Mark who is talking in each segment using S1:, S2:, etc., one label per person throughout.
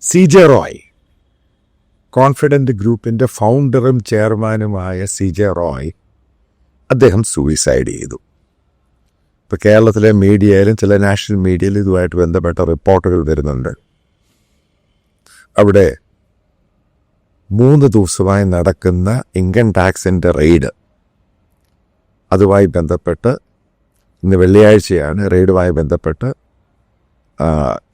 S1: CJ Roy, confident ഗ്രൂപ്പിൻ്റെ ഫൗണ്ടറും ചെയർമാനുമായ CJ Roy അദ്ദേഹം സൂയിസൈഡ് ചെയ്തു. ഇപ്പോൾ കേരളത്തിലെ മീഡിയയിലും ചില നാഷണൽ മീഡിയയിലും ഇതുമായിട്ട് ബന്ധപ്പെട്ട റിപ്പോർട്ടുകൾ വരുന്നുണ്ട്. അവിടെ 3 ദിവസമായി നടക്കുന്ന ഇൻകം ടാക്സിൻ്റെ റെയ്ഡ്, അതുമായി ബന്ധപ്പെട്ട് ഇന്ന് വെള്ളിയാഴ്ചയാണ് റെയ്ഡുമായി ബന്ധപ്പെട്ട്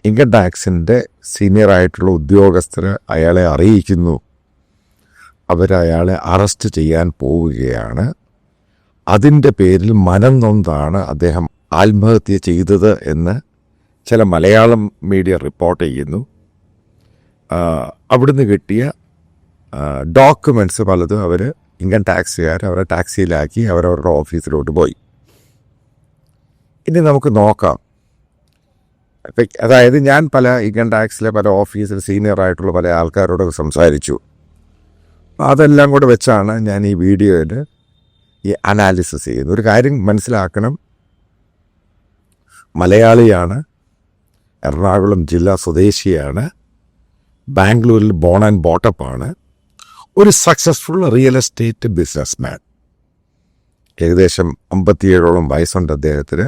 S1: ഇൻകം ടാക്സിൻ്റെ സീനിയറായിട്ടുള്ള ഉദ്യോഗസ്ഥർ അയാളെ അറിയിക്കുന്നു, അവരയാളെ അറസ്റ്റ് ചെയ്യാൻ പോവുകയാണ്. അതിൻ്റെ പേരിൽ മനം നൊന്താണ് അദ്ദേഹം ആത്മഹത്യ ചെയ്തത് എന്ന് ചില മലയാളം മീഡിയ റിപ്പോർട്ട് ചെയ്യുന്നു. അവിടുന്ന് കിട്ടിയ ഡോക്യുമെൻറ്റ്സ് പലതും അവർ ഇൻകം ടാക്സുകാർ അവരെ ടാക്സിയിലാക്കി അവരവരുടെ ഓഫീസിലോട്ട് പോയി. ഇനി നമുക്ക് നോക്കാം. അതായത് ഞാൻ പല ഇൻകം ടാക്സിലെ പല ഓഫീസിൽ സീനിയറായിട്ടുള്ള പല ആൾക്കാരോട് സംസാരിച്ചു. അതെല്ലാം കൂടെ വെച്ചാണ് ഞാൻ ഈ വീഡിയോയിൽ ഈ അനാലിസിസ് ചെയ്യുന്നത്. ഒരു കാര്യം മനസ്സിലാക്കണം, മലയാളിയാണ്, എറണാകുളം ജില്ലാ സ്വദേശിയാണ്, ബാംഗ്ലൂരിൽ ബോൺ ആൻഡ് ബോട്ടപ്പാണ്, ഒരു സക്സസ്ഫുൾ റിയൽ എസ്റ്റേറ്റ് ബിസിനസ്മാൻ. ഏകദേശം 57ഓളം വയസ്സുണ്ട് അദ്ദേഹത്തിന്.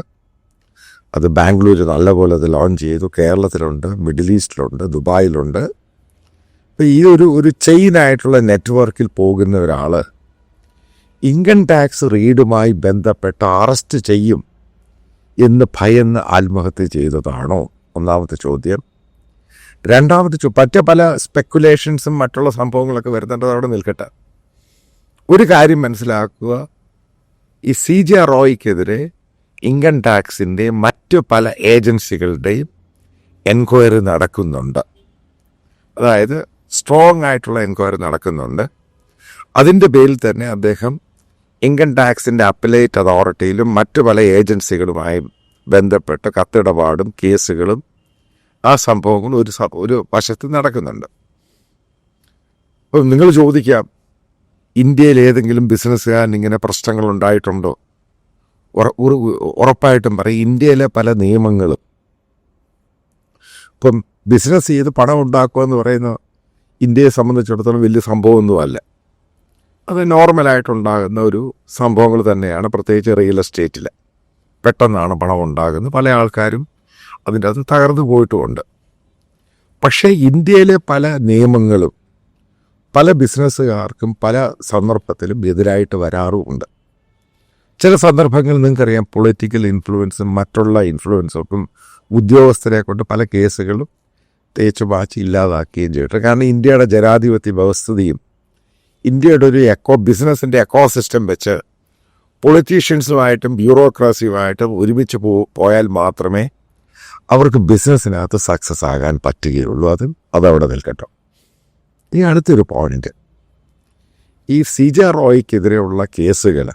S1: അത് ബാംഗ്ലൂർ നല്ലപോലെ അത് ലോഞ്ച് ചെയ്തു. കേരളത്തിലുണ്ട്, മിഡിൽ ഈസ്റ്റിലുണ്ട്, ദുബായിലുണ്ട്. അപ്പോൾ ഈ ഒരു ചെയിനായിട്ടുള്ള നെറ്റ്വർക്കിൽ പോകുന്ന ഒരാൾ ഇൻകം ടാക്സ് റെയ്ഡുമായി ബന്ധപ്പെട്ട് അറസ്റ്റ് ചെയ്യും എന്ന് ഭയന്ന് ആത്മഹത്യ ചെയ്തതാണോ? ഒന്നാമത്തെ ചോദ്യം. രണ്ടാമത്തെ പല സ്പെക്കുലേഷൻസും മറ്റുള്ള സംഭവങ്ങളൊക്കെ വരുന്നുണ്ട്, അവിടെ നിൽക്കട്ടെ. ഒരു കാര്യം മനസ്സിലാക്കുക, ഈ CJ റോയ്ക്കെതിരെ ഇൻകം ടാക്സിൻ്റെ മറ്റു പല ഏജൻസികളുടെയും എൻക്വയറി നടക്കുന്നുണ്ട്. അതായത് സ്ട്രോങ് ആയിട്ടുള്ള എൻക്വയറി നടക്കുന്നുണ്ട്. അതിൻ്റെ പേരിൽ തന്നെ അദ്ദേഹം ഇൻകം ടാക്സിൻ്റെ അപ്പലേറ്റ് അതോറിറ്റിയിലും മറ്റു പല ഏജൻസികളുമായി ബന്ധപ്പെട്ട് കത്തിടപാടും കേസുകളും ആ സംഭവങ്ങൾ ഒരു വശത്ത് നടക്കുന്നുണ്ട്. അപ്പം നിങ്ങൾ ചോദിക്കാം, ഇന്ത്യയിൽ ഏതെങ്കിലും ബിസിനസ്സുകാരൻ ഇങ്ങനെ പ്രശ്നങ്ങൾ ഉണ്ടായിട്ടുണ്ടോ? ഉറപ്പായിട്ടും പറയും, ഇന്ത്യയിലെ പല നിയമങ്ങളും ഇപ്പം ബിസിനസ് ചെയ്ത് പണം ഉണ്ടാക്കുക എന്ന് പറയുന്ന ഇന്ത്യയെ സംബന്ധിച്ചിടത്തോളം വലിയ സംഭവമൊന്നുമല്ല. അത് നോർമലായിട്ടുണ്ടാകുന്ന ഒരു സംഭവങ്ങൾ തന്നെയാണ്. പ്രത്യേകിച്ച് റിയൽ എസ്റ്റേറ്റിൽ പെട്ടെന്നാണ് പണം ഉണ്ടാകുന്നത്. പല ആൾക്കാരും അതിൻ്റെ അത് തകർന്നു പോയിട്ടുമുണ്ട്. പക്ഷേ ഇന്ത്യയിലെ പല നിയമങ്ങളും പല ബിസിനസ്സുകാർക്കും പല സന്ദർഭത്തിലും എതിരായിട്ട് വരാറുമുണ്ട്. ചില സന്ദർഭങ്ങളിൽ നിങ്ങൾക്കറിയാം, പൊളിറ്റിക്കൽ ഇൻഫ്ലുവൻസും മറ്റുള്ള ഇൻഫ്ലുവൻസൊക്കെ ഉദ്യോഗസ്ഥരെ കൊണ്ട് പല കേസുകളും തേച്ചു മാറ്റി ഇല്ലാതാക്കുകയും ചെയ്തിട്ട്. കാരണം ഇന്ത്യയുടെ ജനാധിപത്യ വ്യവസ്ഥിതിയും ഇന്ത്യയുടെ ഒരു ബിസിനസ്സിൻ്റെ എക്കോസിസ്റ്റം വെച്ച് പൊളിറ്റീഷ്യൻസുമായിട്ടും ബ്യൂറോക്രാസിയുമായിട്ടും ഒരുമിച്ച് പോയാൽ മാത്രമേ അവർക്ക് ബിസിനസ്സിനകത്ത് സക്സസ് ആകാൻ പറ്റുകയുള്ളൂ. അതവിടെ നിൽക്കട്ടോ. ഈ അടുത്തൊരു പോയിന്റ്, ഈ CJ റോയ്ക്കെതിരെയുള്ള കേസുകൾ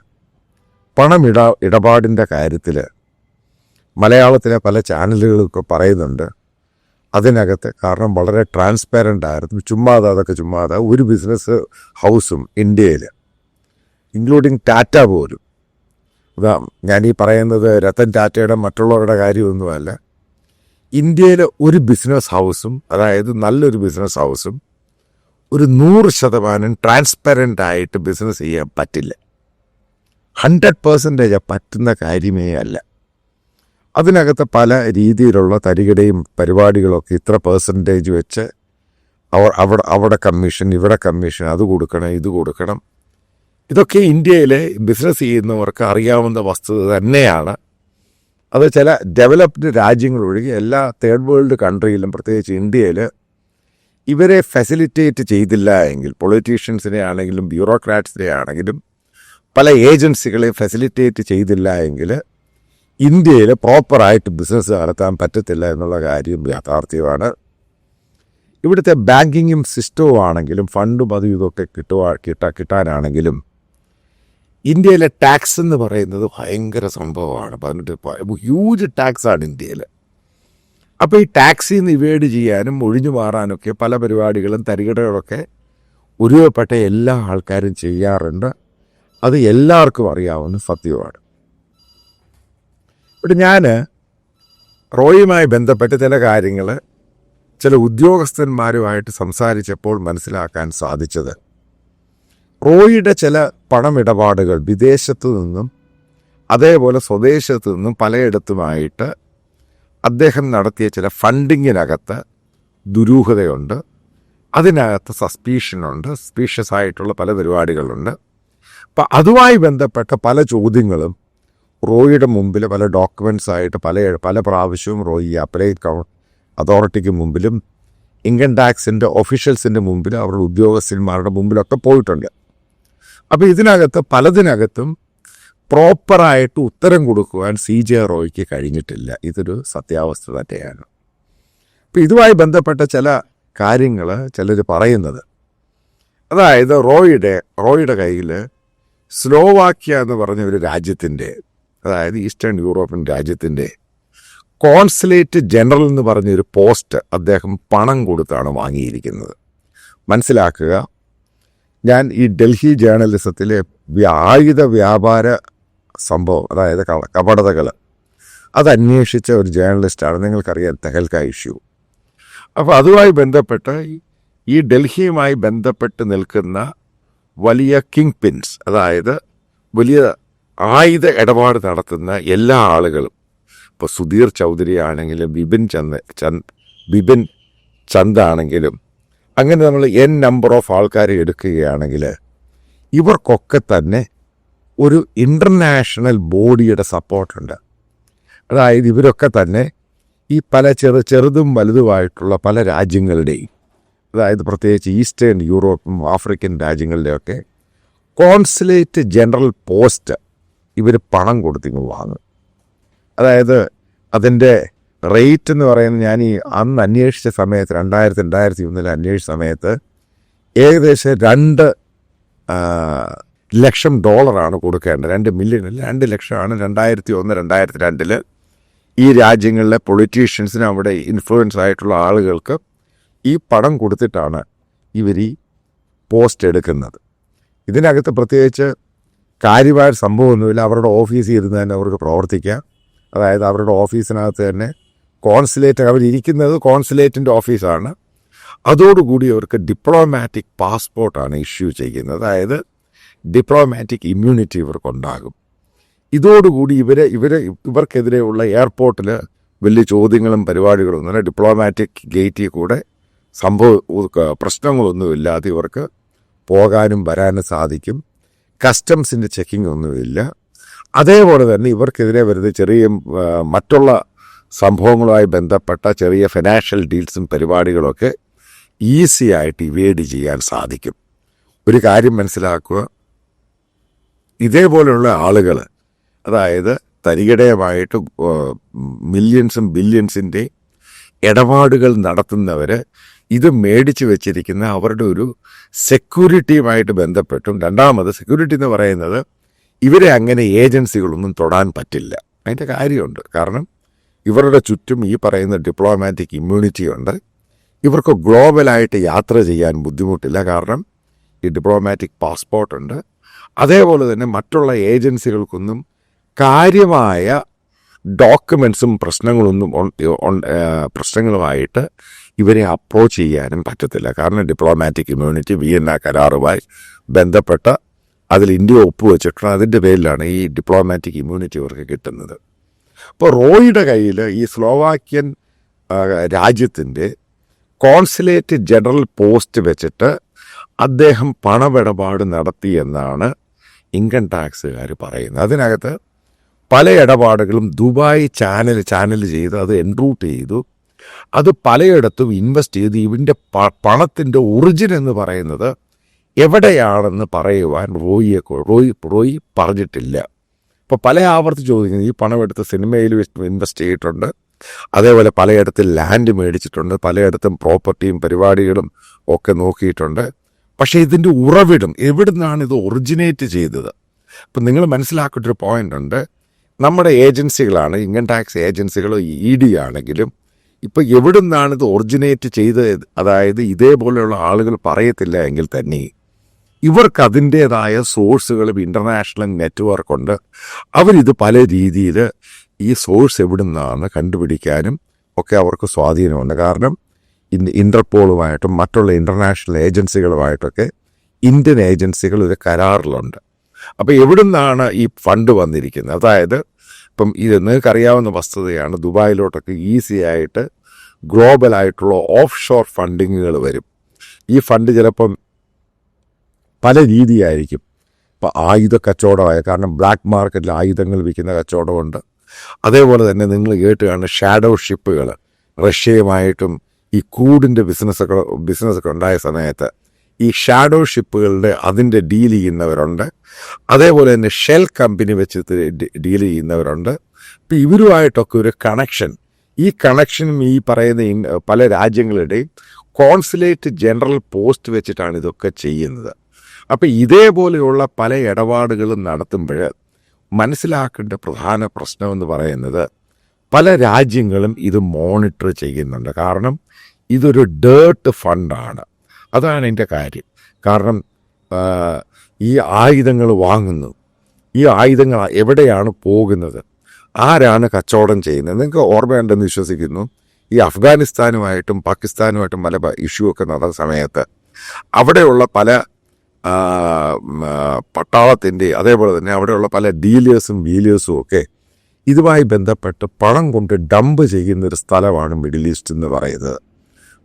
S1: ഇടപാടിൻ്റെ കാര്യത്തിൽ മലയാളത്തിലെ പല ചാനലുകളൊക്കെ പറയുന്നുണ്ട്. അതിനകത്ത് കാരണം വളരെ ട്രാൻസ്പാരൻ്റ് ആയിരുന്നു. ചുമ്മാതെ ഒരു ബിസിനസ് ഹൗസും ഇന്ത്യയിൽ, ഇൻക്ലൂഡിങ് ടാറ്റ പോലും, ഞാനീ പറയുന്നത് രത്തൻ ടാറ്റയുടെ മറ്റുള്ളവരുടെ കാര്യമൊന്നുമല്ല, ഇന്ത്യയിലെ ഒരു ബിസിനസ് ഹൗസും, അതായത് നല്ലൊരു ബിസിനസ് ഹൗസും 100% ട്രാൻസ്പാരൻ്റ് ആയിട്ട് ബിസിനസ് ചെയ്യാൻ പറ്റില്ല. 100% പറ്റുന്ന കാര്യമേ അല്ല. അതിനകത്ത് പല രീതിയിലുള്ള തരികിടയും പരിപാടികളൊക്കെ ഇത്ര പെർസെൻറ്റേജ് വെച്ച് അവിടെ കമ്മീഷൻ, ഇവിടെ കമ്മീഷൻ, അത് കൊടുക്കണം, ഇത് കൊടുക്കണം. ഇതൊക്കെ ഇന്ത്യയിലെ ബിസിനസ് ചെയ്യുന്നവർക്ക് അറിയാവുന്ന വസ്തുത തന്നെയാണ്. അത് ചില ഡെവലപ്ഡ് രാജ്യങ്ങളൊഴികെ എല്ലാ തേർഡ് വേൾഡ് കൺട്രിയിലും, പ്രത്യേകിച്ച് ഇന്ത്യയിൽ, ഇവരെ ഫെസിലിറ്റേറ്റ് ചെയ്തില്ല എങ്കിൽ, പൊളിറ്റീഷ്യൻസിനെ ആണെങ്കിലും ബ്യൂറോക്രാറ്റ്സിനെ ആണെങ്കിലും പല ഏജൻസികളെ ഫെസിലിറ്റേറ്റ് ചെയ്തില്ല എങ്കിൽ ഇന്ത്യയിൽ പ്രോപ്പറായിട്ട് ബിസിനസ് നടത്താൻ പറ്റത്തില്ല എന്നുള്ള കാര്യം യാഥാർത്ഥ്യമാണ്. ഇവിടുത്തെ ബാങ്കിങ്ങും സിസ്റ്റവും ആണെങ്കിലും ഫണ്ടും അതും ഇതൊക്കെ കിട്ടാനാണെങ്കിലും ഇന്ത്യയിലെ ടാക്സ് എന്ന് പറയുന്നത് ഭയങ്കര സംഭവമാണ്. 18 ഹ്യൂജ് ടാക്സാണ് ഇന്ത്യയിൽ. അപ്പോൾ ഈ ടാക്സിൽ നിന്ന് ഇവേഡ് ചെയ്യാനും ഒഴിഞ്ഞു മാറാനൊക്കെ പല പരിപാടികളും തരികിടകളൊക്കെ ഒരുവപ്പെട്ട എല്ലാ ആൾക്കാരും ചെയ്യാറുണ്ട്. അത് എല്ലാവർക്കും അറിയാവുന്ന സത്യമാണ്. ഇവിടെ ഞാൻ റോയുമായി ബന്ധപ്പെട്ട് ചില കാര്യങ്ങൾ ചില ഉദ്യോഗസ്ഥന്മാരുമായിട്ട് സംസാരിച്ചപ്പോൾ മനസ്സിലാക്കാൻ സാധിച്ചത്, റോയിയുടെ ചില പണമിടപാടുകൾ വിദേശത്തു നിന്നും അതേപോലെ സ്വദേശത്തു നിന്നും പലയിടത്തുമായിട്ട് അദ്ദേഹം നടത്തിയ ചില ഫണ്ടിങ്ങിനകത്ത് ദുരൂഹതയുണ്ട്, അതിനകത്ത് സസ്പീഷ്യസ് ആയിട്ടുള്ള പല പരിപാടികളുണ്ട്. അപ്പം അതുമായി ബന്ധപ്പെട്ട പല ചോദ്യങ്ങളും റോയിയുടെ മുമ്പിൽ പല ഡോക്യുമെൻ്റ്സ് ആയിട്ട് പല പ്രാവശ്യവും റോയി അപ്പലേറ്റ് അതോറിറ്റിക്ക് മുമ്പിലും ഇൻകം ടാക്സിൻ്റെ ഒഫീഷ്യൽസിൻ്റെ മുമ്പിലും അവരുടെ ഉദ്യോഗസ്ഥന്മാരുടെ മുമ്പിലൊക്കെ പോയിട്ടുണ്ട്. അപ്പോൾ ഇതിനകത്ത് പലതിനകത്തും പ്രോപ്പറായിട്ട് ഉത്തരം കൊടുക്കുവാൻ CJ റോയിക്ക് കഴിഞ്ഞിട്ടില്ല. ഇതൊരു സത്യാവസ്ഥ തന്നെയാണ്. അപ്പം ഇതുമായി ബന്ധപ്പെട്ട ചില കാര്യങ്ങൾ ചിലർ പറയുന്നത്, അതായത് റോയിയുടെ കയ്യിൽ സ്ലോവാക്യ എന്ന് പറഞ്ഞ ഒരു രാജ്യത്തിൻ്റെ, അതായത് ഈസ്റ്റേൺ യൂറോപ്യൻ രാജ്യത്തിൻ്റെ കോൺസുലേറ്റ് ജനറൽ എന്ന് പറഞ്ഞൊരു പോസ്റ്റ് അദ്ദേഹം പണം കൊടുത്താണ് വാങ്ങിയിരിക്കുന്നത്. മനസ്സിലാക്കുക, ഞാൻ ഈ ഡൽഹി ജേർണലിസത്തിലെ ആയുധ വ്യാപാര സംഭവം, അതായത് കപടതകൾ, അത് അന്വേഷിച്ച ഒരു ജേർണലിസ്റ്റാണ്. നിങ്ങൾക്കറിയാം തെഹൽക്ക ഇഷ്യൂ. അപ്പോൾ അതുമായി ബന്ധപ്പെട്ട് ഈ ഡൽഹിയുമായി ബന്ധപ്പെട്ട് നിൽക്കുന്ന വലിയ കിങ് പിൻസ്, അതായത് വലിയ ആയുധ ഇടപാട് നടത്തുന്ന എല്ലാ ആളുകളും, ഇപ്പോൾ സുധീർ ചൗധരി ആണെങ്കിലും ബിപിൻ ചന്ദ് ആണെങ്കിലും, അങ്ങനെ നമ്മൾ നമ്പർ ഓഫ് ആൾക്കാരെ എടുക്കുകയാണെങ്കിൽ ഇവർക്കൊക്കെ തന്നെ ഒരു ഇൻ്റർനാഷണൽ ബോഡിയുടെ സപ്പോർട്ടുണ്ട്. അതായത് ഇവരൊക്കെ തന്നെ ഈ പല ചെറുതും വലുതുമായിട്ടുള്ള പല രാജ്യങ്ങളുടെയും, അതായത് പ്രത്യേകിച്ച് ഈസ്റ്റേൺ യൂറോപ്പും ആഫ്രിക്കൻ രാജ്യങ്ങളുടെയൊക്കെ കോൺസുലേറ്റ് ജനറൽ പോസ്റ്റ് ഇവർ പണം കൊടുത്തിങ്ങ് വാങ്ങും. അതായത് അതിൻ്റെ റേറ്റ് എന്ന് പറയുന്നത്, ഞാൻ ഈ അന്ന് അന്വേഷിച്ച സമയത്ത് 2001 അന്വേഷിച്ച സമയത്ത് ഏകദേശം $2 ലക്ഷം കൊടുക്കേണ്ടത്. 2 മില്യൺ, 2 ലക്ഷമാണ് 2001-2002 ഈ രാജ്യങ്ങളിലെ പൊളിറ്റീഷ്യൻസിന്, അവിടെ ഇൻഫ്ലുവൻസ് ആയിട്ടുള്ള ആളുകൾക്ക് ഈ പണം കൊടുത്തിട്ടാണ് ഇവർ ഈ പോസ്റ്റ് എടുക്കുന്നത്. ഇതിനകത്ത് പ്രത്യേകിച്ച് കാര്യമായ സംഭവമൊന്നുമില്ല. അവരുടെ ഓഫീസിൽ ഇരുന്ന് തന്നെ അവർക്ക് പ്രവർത്തിക്കാം. അതായത് അവരുടെ ഓഫീസിനകത്ത് തന്നെ കോൺസുലേറ്റ്, അവരിയ്ക്കുന്നത് കോൺസുലേറ്റിൻ്റെ ഓഫീസാണ്. അതോടുകൂടി അവർക്ക് ഡിപ്ലോമാറ്റിക് പാസ്പോർട്ടാണ് ഇഷ്യൂ ചെയ്യുന്നത്. അതായത് ഡിപ്ലോമാറ്റിക് ഇമ്മ്യൂണിറ്റി ഇവർക്കുണ്ടാകും. ഇതോടുകൂടി ഇവർക്കെതിരെയുള്ള എയർപോർട്ടിൽ വലിയ ചോദ്യങ്ങളും പരിപാടികളും ഒന്നുമില്ല. ഡിപ്ലോമാറ്റിക് ഗേറ്റിൽ കൂടെ പ്രശ്നങ്ങളൊന്നുമില്ലാതെ ഇവർക്ക് പോകാനും വരാനും സാധിക്കും. കസ്റ്റംസിൻ്റെ ചെക്കിംഗ് ഒന്നുമില്ല. അതേപോലെ തന്നെ ഇവർക്കെതിരെ വരുന്ന ചെറിയ മറ്റുള്ള സംഭവങ്ങളുമായി ബന്ധപ്പെട്ട ചെറിയ ഫിനാൻഷ്യൽ ഡീൽസും പരിപാടികളൊക്കെ ഈസി ആയിട്ട് ഇവേഡ് ചെയ്യാൻ സാധിക്കും. ഒരു കാര്യം മനസ്സിലാക്കുക, ഇതേപോലെയുള്ള ആളുകൾ, അതായത് തരികിടയമായിട്ട് മില്യൺസും ബില്യൺസിൻ്റെ ഇടപാടുകൾ നടത്തുന്നവർ, ഇത് മേടിച്ചു വെച്ചിരിക്കുന്ന അവരുടെ ഒരു സെക്യൂരിറ്റിയുമായിട്ട് ബന്ധപ്പെട്ടും, രണ്ടാമത് സെക്യൂരിറ്റി എന്ന് പറയുന്നത് ഇവരെ അങ്ങനെ ഏജൻസികളൊന്നും തൊടാൻ പറ്റില്ല. അതിൻ്റെ കാര്യമുണ്ട്. കാരണം ഇവരുടെ ചുറ്റും ഈ പറയുന്ന ഡിപ്ലോമാറ്റിക് ഇമ്മ്യൂണിറ്റി ഉണ്ട്. ഇവർക്ക് ഗ്ലോബലായിട്ട് യാത്ര ചെയ്യാൻ ബുദ്ധിമുട്ടില്ല. കാരണം ഈ ഡിപ്ലോമാറ്റിക് പാസ്പോർട്ടുണ്ട്. അതേപോലെ തന്നെ മറ്റുള്ള ഏജൻസികൾക്കൊന്നും കാര്യമായ ഡോക്യുമെൻസും പ്രശ്നങ്ങളുമായിട്ട് ഇവരെ അപ്രോച്ച് ചെയ്യാനും പറ്റത്തില്ല. കാരണം ഡിപ്ലോമാറ്റിക് ഇമ്മ്യൂണിറ്റി വിയന്ന കരാറുമായി ബന്ധപ്പെട്ട അതിൽ ഇന്ത്യ ഒപ്പുവെച്ചിട്ടുണ്ട്. അതിൻ്റെ പേരിലാണ് ഈ ഡിപ്ലോമാറ്റിക് ഇമ്മ്യൂണിറ്റി ഇവർക്ക് കിട്ടുന്നത്. അപ്പോൾ റോയിയുടെ കയ്യിൽ ഈ സ്ലോവാക്യൻ രാജ്യത്തിൻ്റെ കോൺസുലേറ്റ് ജനറൽ പോസ്റ്റ് വെച്ചിട്ട് അദ്ദേഹം പണമിടപാട് നടത്തിയെന്നാണ് ഇൻകം ടാക്സുകാർ പറയുന്നത്. അതിനകത്ത് പല ഇടപാടുകളും ദുബായ് ചാനൽ ചെയ്ത് അത് എൻറൂട്ട് ചെയ്തു. അത് പലയിടത്തും ഇൻവെസ്റ്റ് ചെയ്ത് ഇതിൻ്റെ പണത്തിൻ്റെ ഒറിജിൻ എന്ന് പറയുന്നത് എവിടെയാണെന്ന് പറയുവാൻ റോയി പറഞ്ഞിട്ടില്ല. ഇപ്പോൾ പല ആവർത്തി ചോദിക്കുന്നത്, ഈ പണമെടുത്ത് സിനിമയിൽ ഇൻവെസ്റ്റ് ചെയ്തിട്ടുണ്ട്, അതേപോലെ പലയിടത്തും ലാൻഡ് മേടിച്ചിട്ടുണ്ട്, പലയിടത്തും പ്രോപ്പർട്ടിയും പരിപാടികളും ഒക്കെ നോക്കിയിട്ടുണ്ട്. പക്ഷേ ഇതിൻ്റെ ഉറവിടം എവിടുന്നാണ് ഇത് ഒറിജിനേറ്റ് ചെയ്തത്? ഇപ്പം നിങ്ങൾ മനസ്സിലാക്കേണ്ട ഒരു പോയിൻ്റ് ഉണ്ട്. നമ്മുടെ ഏജൻസികളാണ്, ഇൻകം ടാക്സ് ഏജൻസികളോ ED ആണെങ്കിലും, ഇപ്പോൾ എവിടുന്നാണ് ഇത് ഒറിജിനേറ്റ് ചെയ്തത്, അതായത് ഇതേപോലെയുള്ള ആളുകൾ പറയത്തില്ല എങ്കിൽ തന്നെ ഇവർക്ക് അതിൻ്റേതായ സോഴ്സുകളും ഇൻ്റർനാഷണൽ നെറ്റ്വർക്കുണ്ട്. അവരിത് പല രീതിയിൽ ഈ സോഴ്സ് എവിടുന്നാണ് കണ്ടുപിടിക്കാനും ഒക്കെ അവർക്ക് സ്വാധീനമുണ്ട്. കാരണം ഇന്റർപോളുമായിട്ടും മറ്റുള്ള ഇൻ്റർനാഷണൽ ഏജൻസികളുമായിട്ടൊക്കെ ഇന്ത്യൻ ഏജൻസികൾ ഒരു കരാറിലുണ്ട്. അപ്പോൾ എവിടുന്നാണ് ഈ ഫണ്ട് വന്നിരിക്കുന്നത്? അതായത് ഇപ്പം ഇത് നിങ്ങൾക്കറിയാവുന്ന വസ്തുതയാണ്, ദുബായിലോട്ടൊക്കെ ഈസി ആയിട്ട് ഗ്ലോബലായിട്ടുള്ള ഓഫ് ഷോർ ഫണ്ടിങ്ങുകൾ വരും. ഈ ഫണ്ട് ചിലപ്പം പല രീതിയായിരിക്കും. ഇപ്പോൾ ആയുധ കച്ചവടമായ, കാരണം ബ്ലാക്ക് മാർക്കറ്റിൽ ആയുധങ്ങൾ വിൽക്കുന്ന കച്ചവടമുണ്ട്. അതേപോലെ തന്നെ നിങ്ങൾ കേട്ടുകയാണ് ഷാഡോ ഷിപ്പുകൾ. റഷ്യയുമായിട്ടും ഈ ക്രൂഡിൻ്റെ ബിസിനസ്സൊക്കെ ഉണ്ടായ സമയത്ത് ഈ ഷാഡോ ഷിപ്പുകളുടെ അതിൻ്റെ ഡീൽ ചെയ്യുന്നവരുണ്ട്. അതേപോലെ തന്നെ ഷെൽ കമ്പനി വെച്ച് ഡീൽ ചെയ്യുന്നവരുണ്ട്. ഇപ്പം ഇവരുമായിട്ടൊക്കെ ഒരു കണക്ഷൻ, ഈ കണക്ഷനും ഈ പറയുന്ന പല രാജ്യങ്ങളുടെയും കോൺസുലേറ്റ് ജനറൽ പോസ്റ്റ് വെച്ചിട്ടാണ് ഇതൊക്കെ ചെയ്യുന്നത്. അപ്പം ഇതേപോലെയുള്ള പല ഇടപാടുകളും നടത്തുമ്പോൾ മനസ്സിലാക്കേണ്ട പ്രധാന പ്രശ്നമെന്ന് പറയുന്നത്, പല രാജ്യങ്ങളും ഇത് മോണിറ്റർ ചെയ്യുന്നുണ്ട്. കാരണം ഇതൊരു ഡേർട്ട് ഫണ്ടാണ്. അതാണ് എൻ്റെ കാര്യം. കാരണം ഈ ആയുധങ്ങൾ വാങ്ങുന്നു, ഈ ആയുധങ്ങൾ എവിടെയാണ് പോകുന്നത്, ആരാണ് കച്ചവടം ചെയ്യുന്നത്? നിങ്ങൾക്ക് ഓർമ്മയുണ്ടെന്ന് വിശ്വസിക്കുന്നു. ഈ അഫ്ഗാനിസ്ഥാനുമായിട്ടും പാകിസ്ഥാനുമായിട്ടും പല ഇഷ്യൂ ഒക്കെ നടന്ന സമയത്ത് അവിടെയുള്ള പല പട്ടാളത്തിൻ്റെ, അതേപോലെ തന്നെ അവിടെയുള്ള പല ഡീലേഴ്സും വീലേഴ്സും ഒക്കെ ഇതുമായി ബന്ധപ്പെട്ട് പണം കൊണ്ട് ഡംപ് ചെയ്യുന്നൊരു സ്ഥലമാണ് മിഡിൽ ഈസ്റ്റ് എന്ന് പറയുന്നത്.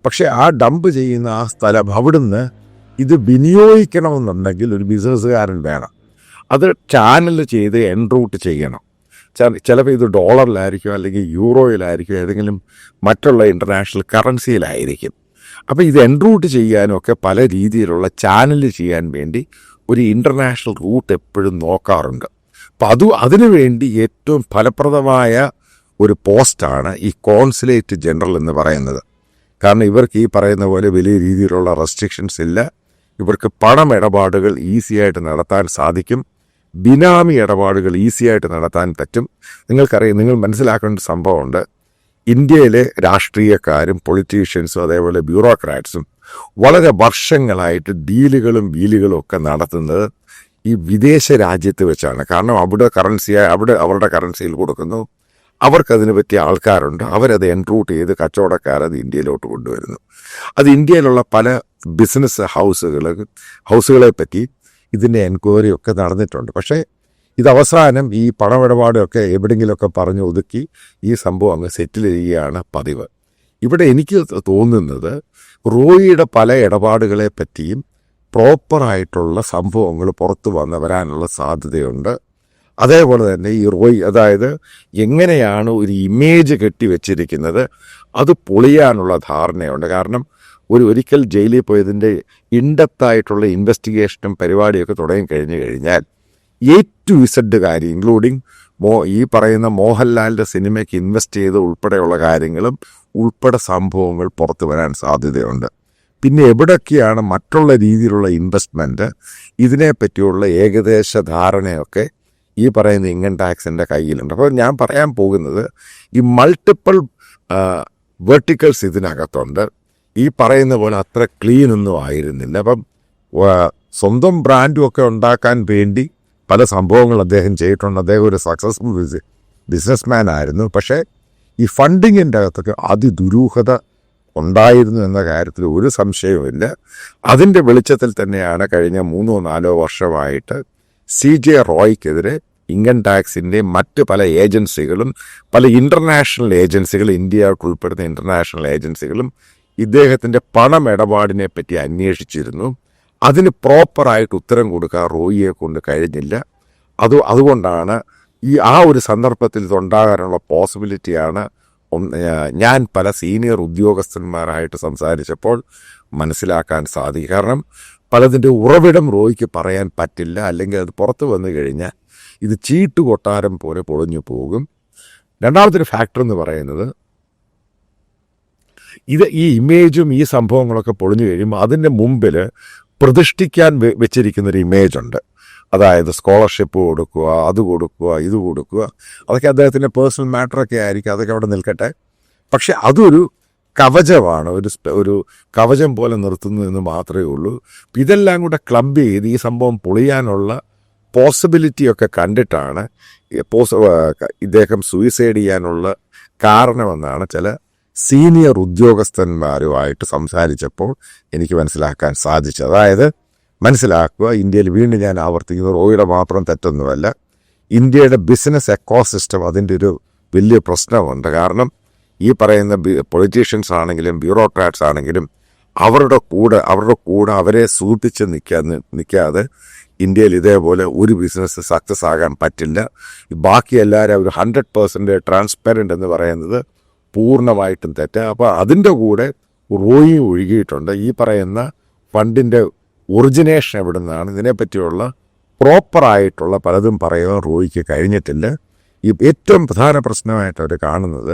S1: പക്ഷേ ആ ഡംപ് ചെയ്യുന്ന ആ സ്ഥലം, അവിടുന്ന് ഇത് വിനിയോഗിക്കണമെന്നുണ്ടെങ്കിൽ ഒരു ബിസിനസ്സുകാരൻ വേണം. അത് ചാനൽ ചെയ്ത് എൻറൂട്ട് ചെയ്യണം. ചിലപ്പോൾ ഇത് ഡോളറിലായിരിക്കും, അല്ലെങ്കിൽ യൂറോയിലായിരിക്കും, ഏതെങ്കിലും മറ്റുള്ള ഇൻ്റർനാഷണൽ കറൻസിയിലായിരിക്കും. അപ്പോൾ ഇത് എൻറൂട്ട് ചെയ്യാനൊക്കെ പല രീതിയിലുള്ള ചാനൽ ചെയ്യാൻ വേണ്ടി ഒരു ഇൻ്റർനാഷണൽ റൂട്ട് എപ്പോഴും നോക്കാറുണ്ട്. അപ്പം അതിനു വേണ്ടി ഏറ്റവും ഫലപ്രദമായ ഒരു പോസ്റ്റാണ് ഈ കോൺസുലേറ്റ് ജനറൽ എന്ന് പറയുന്നത്. കാരണം ഇവർക്ക് ഈ പറയുന്ന പോലെ വലിയ രീതിയിലുള്ള റെസ്ട്രിക്ഷൻസ് ഇല്ല. ഇവർക്ക് പണമിടപാടുകൾ ഈസിയായിട്ട് നടത്താൻ സാധിക്കും. ബിനാമി ഇടപാടുകൾ ഈസിയായിട്ട് നടത്താൻ പറ്റും. നിങ്ങൾക്കറിയാം, നിങ്ങൾ മനസ്സിലാക്കേണ്ട സംഭവമുണ്ട്. ഇന്ത്യയിലെ രാഷ്ട്രീയക്കാരും പൊളിറ്റീഷ്യൻസും അതേപോലെ ബ്യൂറോക്രാറ്റ്സും വളരെ വർഷങ്ങളായിട്ട് ഡീലുകളും വീലുകളും ഒക്കെ നടത്തുന്നത് ഈ വിദേശ രാജ്യത്ത് വെച്ചാണ്. കാരണം അവിടെ അവരുടെ കറൻസിയിൽ കൊടുക്കുന്നു, അവർക്കതിന് പറ്റിയ ആൾക്കാരുണ്ട്, അവരത് എൻറൂട്ട് ചെയ്ത് കച്ചവടക്കാരത് ഇന്ത്യയിലോട്ട് കൊണ്ടുവരുന്നു. അത് ഇന്ത്യയിലുള്ള പല ബിസിനസ് ഹൗസുകളെ പറ്റി ഇതിൻ്റെ എൻക്വയറി ഒക്കെ നടന്നിട്ടുണ്ട്. പക്ഷേ ഇത് അവസാനം ഈ പണമിടപാടൊക്കെ എവിടെയെങ്കിലുമൊക്കെ പറഞ്ഞ് ഒതുക്കി ഈ സംഭവം അങ്ങ് സെറ്റിൽ ചെയ്യുകയാണ് പതിവ്. ഇവിടെ എനിക്ക് തോന്നുന്നത് റോയിയുടെ പല ഇടപാടുകളെ പറ്റിയും പ്രോപ്പറായിട്ടുള്ള സംഭവങ്ങൾ പുറത്തു വരാനുള്ള സാധ്യതയുണ്ട്. അതേപോലെ തന്നെ ഈ റോയ്, അതായത് എങ്ങനെയാണ് ഒരു ഇമേജ് കെട്ടിവെച്ചിരിക്കുന്നത്, അത് പൊളിയാനുള്ള ധാരണയുണ്ട്. കാരണം ഒരിക്കൽ ജയിലിൽ പോയതിൻ്റെ ഇൻഡെപ്തായിട്ടുള്ള ഇൻവെസ്റ്റിഗേഷനും പരിപാടിയൊക്കെ തുടങ്ങി കഴിഞ്ഞാൽ A to Z കാര്യം, ഇൻക്ലൂഡിങ് ഈ പറയുന്ന മോഹൻലാലിൻ്റെ സിനിമയ്ക്ക് ഇൻവെസ്റ്റ് ചെയ്ത് ഉൾപ്പെടെയുള്ള കാര്യങ്ങളും ഉൾപ്പെടെ സംഭവങ്ങൾ പുറത്തു വരാൻ സാധ്യതയുണ്ട്. പിന്നെ എവിടൊക്കെയാണ് മറ്റുള്ള രീതിയിലുള്ള ഇൻവെസ്റ്റ്മെൻറ്റ്, ഇതിനെപ്പറ്റിയുള്ള ഏകദേശ ധാരണയൊക്കെ ഈ പറയുന്ന ഇൻകം ടാക്സിൻ്റെ കയ്യിലുണ്ട്. അപ്പോൾ ഞാൻ പറയാൻ പോകുന്നത്, ഈ മൾട്ടിപ്പിൾ വെർട്ടിക്കൽസ് ഇതിനകത്തുണ്ട്. ഈ പറയുന്ന പോലെ അത്ര ക്ലീനൊന്നും ആയിരുന്നില്ല. അപ്പം സ്വന്തം ബ്രാൻഡും ഒക്കെ ഉണ്ടാക്കാൻ വേണ്ടി പല സംഭവങ്ങൾ അദ്ദേഹം ചെയ്തിട്ടുണ്ട്. അദ്ദേഹം ഒരു സക്സസ്ഫുൾ ബിസിനസ്മാൻ ആയിരുന്നു. പക്ഷേ ഈ ഫണ്ടിങ്ങിൻ്റെ അകത്തൊക്കെ അതിദുരൂഹത ഉണ്ടായിരുന്നു എന്ന കാര്യത്തിൽ ഒരു സംശയവുമില്ല. അതിൻ്റെ വെളിച്ചത്തിൽ തന്നെയാണ് കഴിഞ്ഞ 3-4 വർഷമായിട്ട് CJ റോയ്ക്കെതിരെ ഇൻകം ടാക്സിൻ്റെ മറ്റ് പല ഏജൻസികളും, പല ഇൻ്റർനാഷണൽ ഏജൻസികൾ, ഇന്ത്യക്ക് ഉൾപ്പെടുന്ന ഇൻ്റർനാഷണൽ ഏജൻസികളും ഇദ്ദേഹത്തിൻ്റെ പണമിടപാടിനെ പറ്റി അന്വേഷിച്ചിരുന്നു. അതിന് പ്രോപ്പറായിട്ട് ഉത്തരം കൊടുക്കാൻ റോയിയെ കൊണ്ട് കഴിഞ്ഞില്ല. അതുകൊണ്ടാണ് ആ ഒരു സന്ദർഭത്തിൽ ഇതുണ്ടാകാനുള്ള പോസിബിലിറ്റിയാണ് ഞാൻ പല സീനിയർ ഉദ്യോഗസ്ഥന്മാരായിട്ട് സംസാരിച്ചപ്പോൾ മനസ്സിലാക്കാൻ സാധിക്കും. കാരണം പലതിൻ്റെ ഉറവിടം റോയിക്ക് പറയാൻ പറ്റില്ല, അല്ലെങ്കിൽ അത് പുറത്തു വന്നു കഴിഞ്ഞാൽ ഇത് ചീട്ട് കൊട്ടാരം പോലെ പൊളിഞ്ഞു പോകും. രണ്ടാമത്തെ ഒരു ഫാക്ടർ എന്ന് പറയുന്നത്, ഈ ഇമേജും ഈ സംഭവങ്ങളൊക്കെ പൊളിഞ്ഞു കഴിയുമ്പോൾ അതിൻ്റെ മുമ്പിൽ പ്രതിഷ്ഠിക്കാൻ വെച്ചിരിക്കുന്നൊരു ഇമേജുണ്ട്. അതായത് സ്കോളർഷിപ്പ് കൊടുക്കുക, അത് കൊടുക്കുക, ഇത് കൊടുക്കുക, അതൊക്കെ അദ്ദേഹത്തിൻ്റെ പേഴ്സണൽ മാറ്ററൊക്കെ ആയിരിക്കും, അതൊക്കെ അവിടെ നിൽക്കട്ടെ. പക്ഷെ അതൊരു കവചമാണ്, ഒരു കവചം പോലെ നിർത്തുന്നതെന്ന് മാത്രമേ ഉള്ളൂ. ഇതെല്ലാം കൂടെ ക്ലബ് ചെയ്ത് ഈ സംഭവം പൊളിയാനുള്ള പോസിബിലിറ്റിയൊക്കെ കണ്ടിട്ടാണ് ഇദ്ദേഹം സൂയിസൈഡ് ചെയ്യാനുള്ള കാരണമെന്നാണ് ചില സീനിയർ ഉദ്യോഗസ്ഥന്മാരുമായിട്ട് സംസാരിച്ചപ്പോൾ എനിക്ക് മനസ്സിലാക്കാൻ സാധിച്ചു. അതായത് മനസ്സിലാക്കുക, ഇന്ത്യയിൽ വീണ്ടും ഞാൻ ആവർത്തിക്കുന്നത് റോയിയുടെ മാത്രം തെറ്റൊന്നുമല്ല, ഇന്ത്യയുടെ ബിസിനസ് എക്കോസിസ്റ്റം അതിൻ്റെ ഒരു വലിയ പ്രശ്നമുണ്ട്. കാരണം ഈ പറയുന്ന പൊളിറ്റീഷ്യൻസ് ആണെങ്കിലും ബ്യൂറോക്രാറ്റ്സ് ആണെങ്കിലും അവരുടെ കൂടെ അവരെ സൂക്ഷിച്ച് നിൽക്കാതെ ഇന്ത്യയിൽ ഇതേപോലെ ഒരു ബിസിനസ് സക്സസ് ആകാൻ പറ്റില്ല. ബാക്കി എല്ലാവരും ഒരു 100% ട്രാൻസ്പെറൻറ്റ് എന്ന് പറയുന്നത് പൂർണ്ണമായിട്ടും തെറ്റ്. അപ്പോൾ അതിൻ്റെ കൂടെ റോയി ഒഴുകിയിട്ടുണ്ട്. ഈ പറയുന്ന ഫണ്ടിൻ്റെ ഒറിജിനേഷൻ എവിടെ നിന്നാണ്, ഇതിനെപ്പറ്റിയുള്ള പ്രോപ്പറായിട്ടുള്ള പലതും പറയാൻ റോയിക്ക് കഴിഞ്ഞിട്ടില്ല. ഈ ഏറ്റവും പ്രധാന പ്രശ്നമായിട്ട് അവർ കാണുന്നത്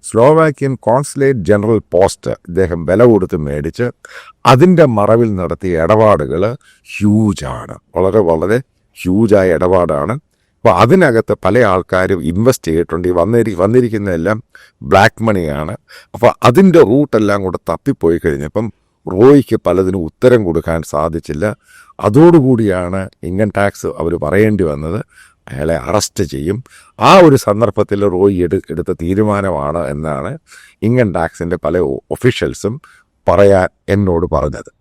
S1: സ്ലോവാക്യൻ കോൺസുലേറ്റ് ജനറൽ പോസ്റ്റ് ഇദ്ദേഹം വില കൊടുത്ത് മേടിച്ച് അതിൻ്റെ മറവിൽ നടത്തിയ ഇടപാടുകൾ ഹ്യൂജാണ്, വളരെ വളരെ ഹ്യൂജായ ഇടപാടാണ്. അപ്പോൾ അതിനകത്ത് പല ആൾക്കാരും ഇൻവെസ്റ്റ് ചെയ്തിട്ടുണ്ട്. ഈ വന്നിരിക്കുന്നതെല്ലാം ബ്ലാക്ക് മണിയാണ്. അപ്പോൾ അതിൻ്റെ റൂട്ടെല്ലാം കൂടെ തപ്പിപ്പോയി കഴിഞ്ഞപ്പം റോയിക്ക് പലതിനും ഉത്തരം കൊടുക്കാൻ സാധിച്ചില്ല. അതോടുകൂടിയാണ് ഇൻകം ടാക്സ് അവർ പറയേണ്ടി വന്നത് അയാളെ അറസ്റ്റ് ചെയ്യും. ആ ഒരു സന്ദർഭത്തിൽ റോയി എടുത്ത തീരുമാനമാണ് എന്നാണ് ഇൻകം ടാക്സിൻ്റെ പല ഒഫീഷ്യൽസും പറയാൻ എന്നോട് പറഞ്ഞത്.